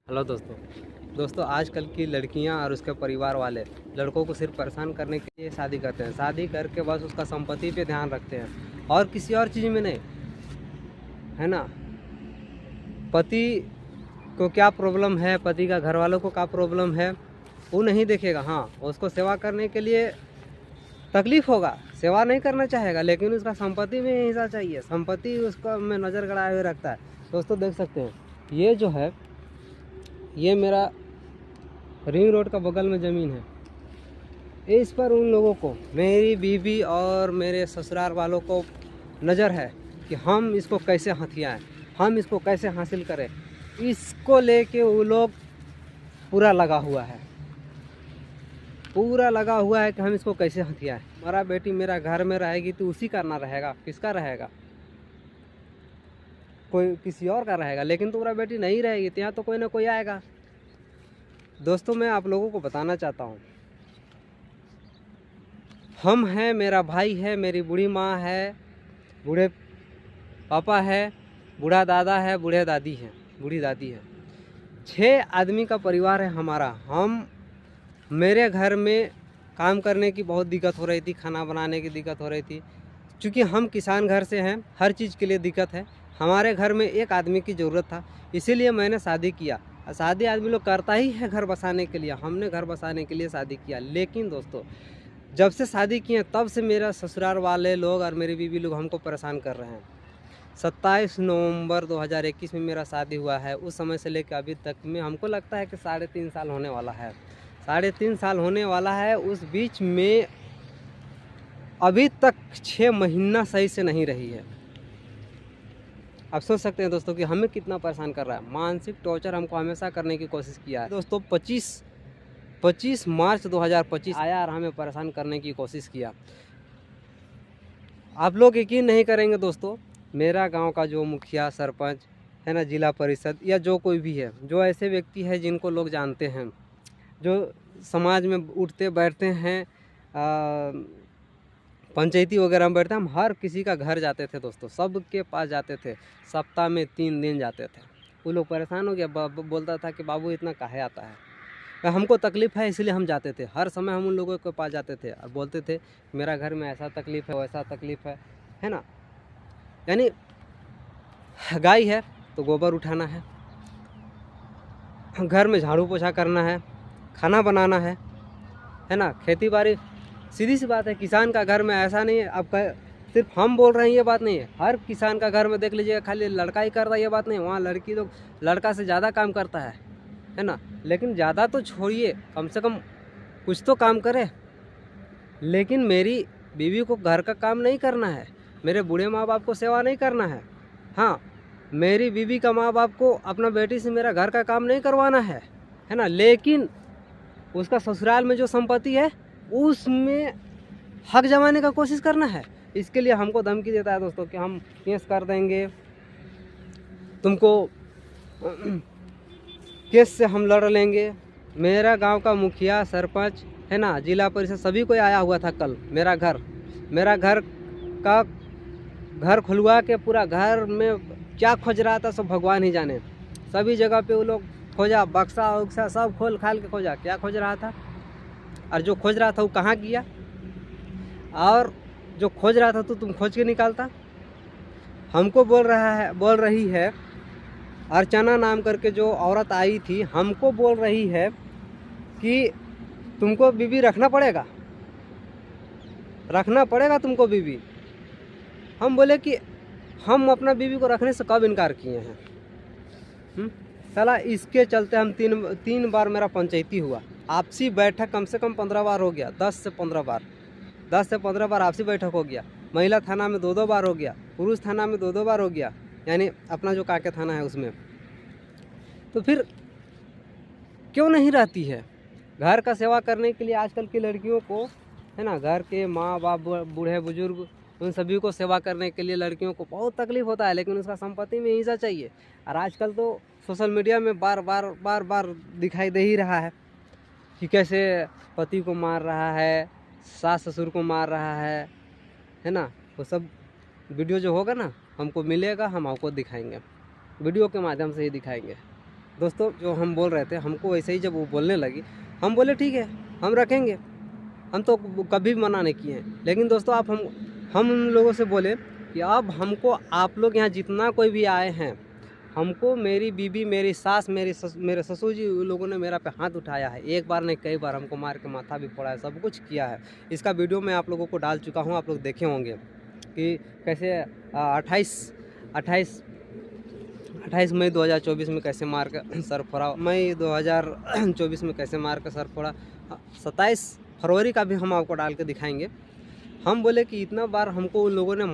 Hello दोस्तों आजकल की लड़कियां और उसके परिवार वाले लड़कों को सिर्फ परेशान करने के लिए शादी करते हैं। शादी करके बस उसका संपत्ति पे ध्यान रखते हैं और किसी और चीज़ में नहीं, है ना। पति को क्या प्रॉब्लम है, पति का घर वालों को क्या प्रॉब्लम है, वो नहीं देखेगा। हाँ, उसको सेवा करने के लिए तकलीफ़ होगा, सेवा नहीं करना चाहेगा, लेकिन उसका संपत्ति में हिस्सा चाहिए। संपत्ति उसका में नज़र गड़ाए हुए रखता है। दोस्तों देख सकते हैं, ये जो है ये मेरा रिंग रोड का बगल में ज़मीन है। इस पर उन लोगों को, मेरी बीवी और मेरे ससुराल वालों को नज़र है कि हम इसको कैसे हथियाएं, हम इसको कैसे हासिल करें। इसको लेके वो लोग पूरा लगा हुआ है कि हम इसको कैसे हथियाएं। हमारा बेटी मेरा घर में रहेगी तो उसी का ना रहेगा, किसका रहेगा? कोई किसी और का रहेगा। लेकिन तुम्हारा बेटी नहीं रहेगी तो यहाँ तो कोई ना कोई आएगा। दोस्तों मैं आप लोगों को बताना चाहता हूँ, हम हैं, मेरा भाई है, मेरी बूढ़ी माँ है, बूढ़े पापा है, बूढ़ा दादा है, बूढ़े दादी है, बूढ़ी दादी है। 6 आदमी का परिवार है हमारा। मेरे घर में काम करने की बहुत दिक्कत हो रही थी, खाना बनाने की दिक्कत हो रही थी। चूँकि हम किसान घर से हैं, हर चीज़ के लिए दिक्कत है। हमारे घर में एक आदमी की ज़रूरत था, इसीलिए मैंने शादी किया। शादी आदमी लोग करता ही है घर बसाने के लिए, हमने घर बसाने के लिए शादी किया। लेकिन दोस्तों जब से शादी किए तब से मेरा ससुराल वाले लोग और मेरी बीवी लोग हमको परेशान कर रहे हैं। 27 नवंबर 2021 में मेरा शादी हुआ है। उस समय से लेकर अभी तक में हमको लगता है कि 3.5 साल होने वाला है। 3.5 साल होने वाला है। उस बीच में अभी तक 6 महीना सही से नहीं रही है। आप सोच सकते हैं दोस्तों कि हमें कितना परेशान कर रहा है। मानसिक टॉर्चर हमको हमेशा करने की कोशिश किया है। दोस्तों 25 मार्च 2025 आया और हमें परेशान करने की कोशिश किया। आप लोग यकीन नहीं करेंगे दोस्तों, मेरा गांव का जो मुखिया, सरपंच है ना, जिला परिषद या जो कोई भी है, जो ऐसे व्यक्ति है जिनको लोग जानते हैं, जो समाज में उठते बैठते हैं, पंचायती वगैरह में बैठते हैं, हम हर किसी का घर जाते थे दोस्तों, सबके पास जाते थे। सप्ताह में 3 दिन जाते थे। वो लोग परेशान हो गया, बोलता था कि बाबू इतना काहे आता है, हमको तकलीफ़ है इसलिए हम जाते थे। हर समय हम उन लोगों के पास जाते थे और बोलते थे मेरा घर में ऐसा तकलीफ़ है, वैसा तकलीफ़ है ना। यानी गाय है तो गोबर उठाना है, घर में झाड़ू पोछा करना है, खाना बनाना है ना, खेती बाड़ी। सीधी सी बात है, किसान का घर में ऐसा नहीं है। अब सिर्फ हम बोल रहे हैं ये बात नहीं है, हर किसान का घर में देख लीजिएगा खाली लड़का ही कर रहा है, ये बात नहीं है। वहाँ लड़की लोग लड़का से ज़्यादा काम करता है ना। लेकिन ज़्यादा तो छोड़िए, कम से कम कुछ तो काम करे। लेकिन मेरी बीवी को घर का काम नहीं करना है, मेरे बूढ़े माँ बाप को सेवा नहीं करना है। हाँ, मेरी बीवी का माँ बाप को अपना बेटी से मेरा घर का काम नहीं करवाना है ना। लेकिन उसका ससुराल में जो संपत्ति है उसमें हक जमाने का कोशिश करना है। इसके लिए हमको धमकी देता है दोस्तों कि हम केस कर देंगे तुमको, केस से हम लड़ लेंगे। मेरा गांव का मुखिया, सरपंच है ना, जिला परिषद सभी कोई आया हुआ था कल। मेरा घर का घर खुलवा के पूरा घर में क्या खोज रहा था सब भगवान ही जाने। सभी जगह पे वो लोग खोजा, बक्सा उक्सा सब खोल खाल के खोजा, क्या खोज रहा था और जो खोज रहा था वो कहाँ गया, और जो खोज रहा था तो तुम खोज के निकालता। हमको बोल रही है अर्चना नाम करके जो औरत आई थी, हमको बोल रही है कि तुमको बीवी रखना पड़ेगा तुमको बीवी। हम बोले कि हम अपना बीवी को रखने से कब इनकार किए हैं। साला इसके चलते हम तीन बार मेरा पंचायती हुआ। आपसी बैठक कम से कम 15 बार हो गया, 10 से 15 बार आपसी बैठक हो गया। महिला थाना में 2 बार हो गया, पुरुष थाना में 2 बार हो गया, यानी अपना जो काके थाना है उसमें। तो फिर क्यों नहीं रहती है? घर का सेवा करने के लिए आजकल की लड़कियों को, है ना, घर के माँ बाप, बूढ़े बुजुर्ग, उन सभी को सेवा करने के लिए लड़कियों को बहुत तकलीफ़ होता है। लेकिन उसका संपत्ति में हिस्सा चाहिए। और आजकल तो सोशल मीडिया में बार बार दिखाई दे ही रहा है कि कैसे पति को मार रहा है, सास ससुर को मार रहा है ना। वो सब वीडियो जो होगा ना, हमको मिलेगा, हम आपको दिखाएंगे, वीडियो के माध्यम से ही दिखाएंगे। दोस्तों जो हम बोल रहे थे, हमको वैसे ही जब वो बोलने लगी, हम बोले ठीक है हम रखेंगे, हम तो कभी भी मना नहीं किए हैं। लेकिन दोस्तों आप हम उन लोगों से बोले कि अब हमको आप लोग यहाँ जितना कोई भी आए हैं, हमको मेरी बीबी, मेरी सास, मेरे ससुर जी, उन लोगों ने मेरा पे हाथ उठाया है, एक बार नहीं कई बार हमको मार के माथा भी फोड़ा है, सब कुछ किया है। इसका वीडियो मैं आप लोगों को डाल चुका हूँ, आप लोग देखे होंगे कि कैसे 28 मई 2024 में कैसे मार कर सर फोड़ा, मई 2024 में कैसे मार कर सर फोड़ा, 27 फरवरी का भी हम आपको डाल के दिखाएंगे। हम बोले कि इतना बार हमको उन लोगों ने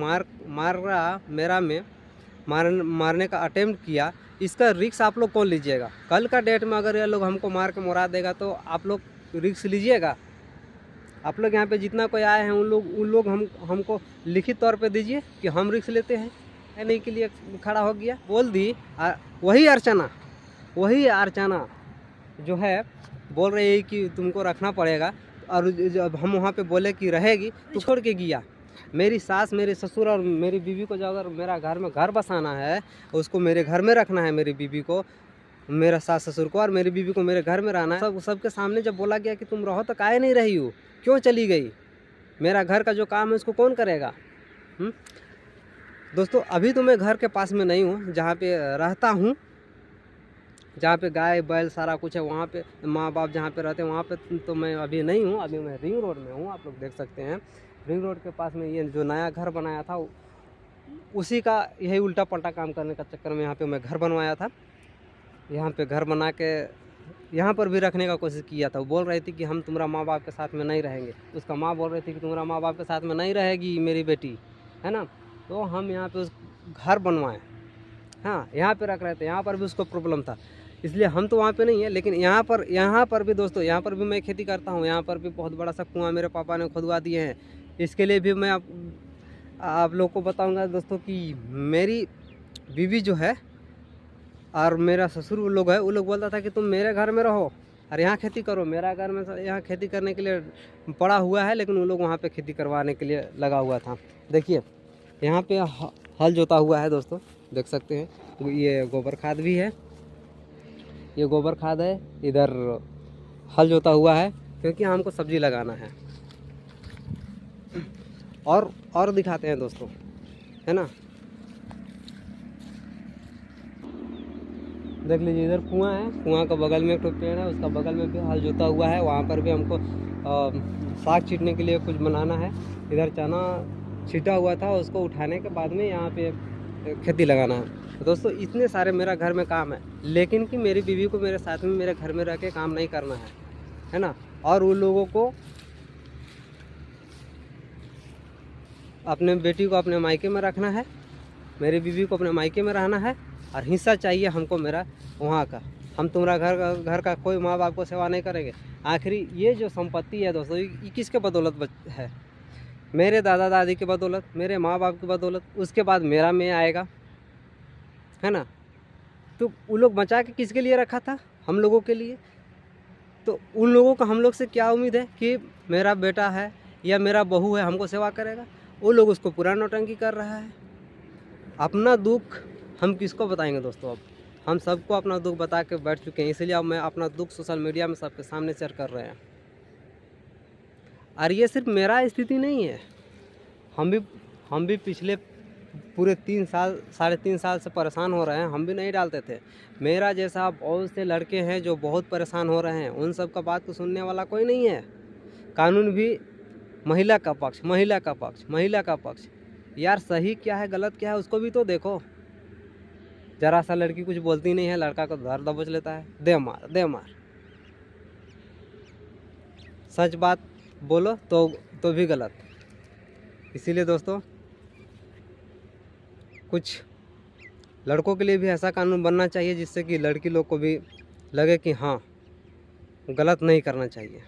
मारने का अटेम्प्ट किया, इसका रिस्क आप लोग कौन लीजिएगा? कल का डेट में अगर ये लोग हमको मार के मुरा देगा तो आप लोग रिस्क लीजिएगा? आप लोग यहाँ पे जितना कोई आए हैं उन लोग हमको लिखित तौर पे दीजिए कि हम रिस्क लेते हैं, नहीं के लिए खड़ा हो गया बोल दी। वही अर्चना जो है बोल रही है कि तुमको रखना पड़ेगा, और जब हम वहाँ पे बोले कि रहेगी तो छोड़ के गया। मेरी सास, मेरे ससुर और मेरी बीवी को जो अगर मेरा घर में घर बसाना है, उसको मेरे घर में रखना है, मेरी बीवी को, मेरा सास ससुर को और मेरी बीवी को मेरे घर में रहना है, सबके सामने जब बोला गया कि तुम रहो तो काहे नहीं रही हो, क्यों चली गई, मेरा घर का जो काम है उसको कौन करेगा? दोस्तों अभी तो मैं घर के पास में नहीं हूँ, जहाँ पे रहता हूँ, जहाँ पे गाय बैल सारा कुछ है, वहाँ पे माँ बाप जहाँ पे रहते हैं वहाँ पे तो मैं अभी नहीं हूँ। अभी मैं रिंग रोड में हूँ, आप लोग देख सकते हैं। रिंग रोड के पास में ये जो नया घर बनाया था, उसी का यही उल्टा पलटा काम करने का चक्कर में यहाँ पे मैं घर बनवाया था। यहाँ पे घर बना के यहाँ पर भी रखने का कोशिश किया था। वो बोल रही थी कि हम तुम्हारा माँ बाप के साथ में नहीं रहेंगे, उसका माँ बोल रही थी कि तुम्हारा माँ बाप के साथ में नहीं रहेगी मेरी बेटी, है ना। तो हम यहाँ पे उस घर बनवाए, हाँ यहाँ पे रख रहे थे। यहाँ पर भी उसको प्रॉब्लम था, इसलिए हम तो वहाँ पे नहीं है। लेकिन यहाँ पर भी दोस्तों, यहाँ पर भी मैं खेती करता हूँ। यहाँ पर भी बहुत बड़ा सा कुआं मेरे पापा ने खुदवा दिए हैं। इसके लिए भी मैं आप लोग को बताऊँगा दोस्तों कि मेरी बीवी जो है और मेरा ससुर वो लोग है, वो लोग बोलता था कि तुम मेरे घर में रहो और यहाँ खेती करो। मेरा घर में यहाँ खेती करने के लिए पड़ा हुआ है, लेकिन वो लोग वहाँ पे खेती करवाने के लिए लगा हुआ था। देखिए यहाँ पे हल जोता हुआ है दोस्तों, देख सकते हैं। तो ये गोबर खाद भी है, ये गोबर खाद है। इधर हल जोता हुआ है क्योंकि हमको सब्जी लगाना है। और दिखाते हैं दोस्तों, है ना। देख लीजिए इधर कुआं है, कुआं का बगल में एक तो पेड़ है, उसका बगल में भी हल जोता हुआ है। वहाँ पर भी हमको साग छींटने के लिए कुछ बनाना है। इधर चना छीटा हुआ था, उसको उठाने के बाद में यहाँ पे खेती लगाना है। तो दोस्तों इतने सारे मेरा घर में काम है, लेकिन कि मेरी बीवी को मेरे साथ में मेरे घर में रह के काम नहीं करना है ना। और उन लोगों को, अपने बेटी को अपने मायके में रखना है, मेरी बीवी को अपने मायके में रहना है, और हिस्सा चाहिए हमको मेरा वहाँ का। हम तुम्हारा घर का कोई माँ बाप को सेवा नहीं करेंगे। आखिरी ये जो संपत्ति है दोस्तों, ये किसके बदौलत है? मेरे दादा दादी के बदौलत, मेरे माँ बाप की बदौलत, उसके बाद मेरा में आएगा, है ना। तो उन लोग बचा के किसके लिए रखा था? हम लोगों के लिए। तो उन लोगों को हम लोग से क्या उम्मीद है कि मेरा बेटा है या मेरा बहू है हमको सेवा करेगा? वो लोग उसको पूरा नौटंकी कर रहा है। अपना दुख हम किसको बताएंगे दोस्तों? अब हम सबको अपना दुख बता के बैठ चुके हैं, इसलिए अब मैं अपना दुख सोशल मीडिया में सबके सामने शेयर कर रहे हैं। और ये सिर्फ मेरा स्थिति नहीं है, हम भी पिछले पूरे 3 साल, 3.5 साल से परेशान हो रहे हैं। हम भी नहीं डालते थे। मेरा जैसा बहुत से लड़के हैं जो बहुत परेशान हो रहे हैं, उन सब का बात को सुनने वाला कोई नहीं है। कानून भी महिला का पक्ष, महिला का पक्ष, महिला का पक्ष। यार सही क्या है गलत क्या है उसको भी तो देखो। जरा सा लड़की कुछ बोलती नहीं है, लड़का को धर दबोच लेता है, दे मार। सच बात बोलो तो भी गलत। इसीलिए दोस्तों कुछ लड़कों के लिए भी ऐसा कानून बनना चाहिए जिससे कि लड़की लोग को भी लगे कि हाँ गलत नहीं करना चाहिए।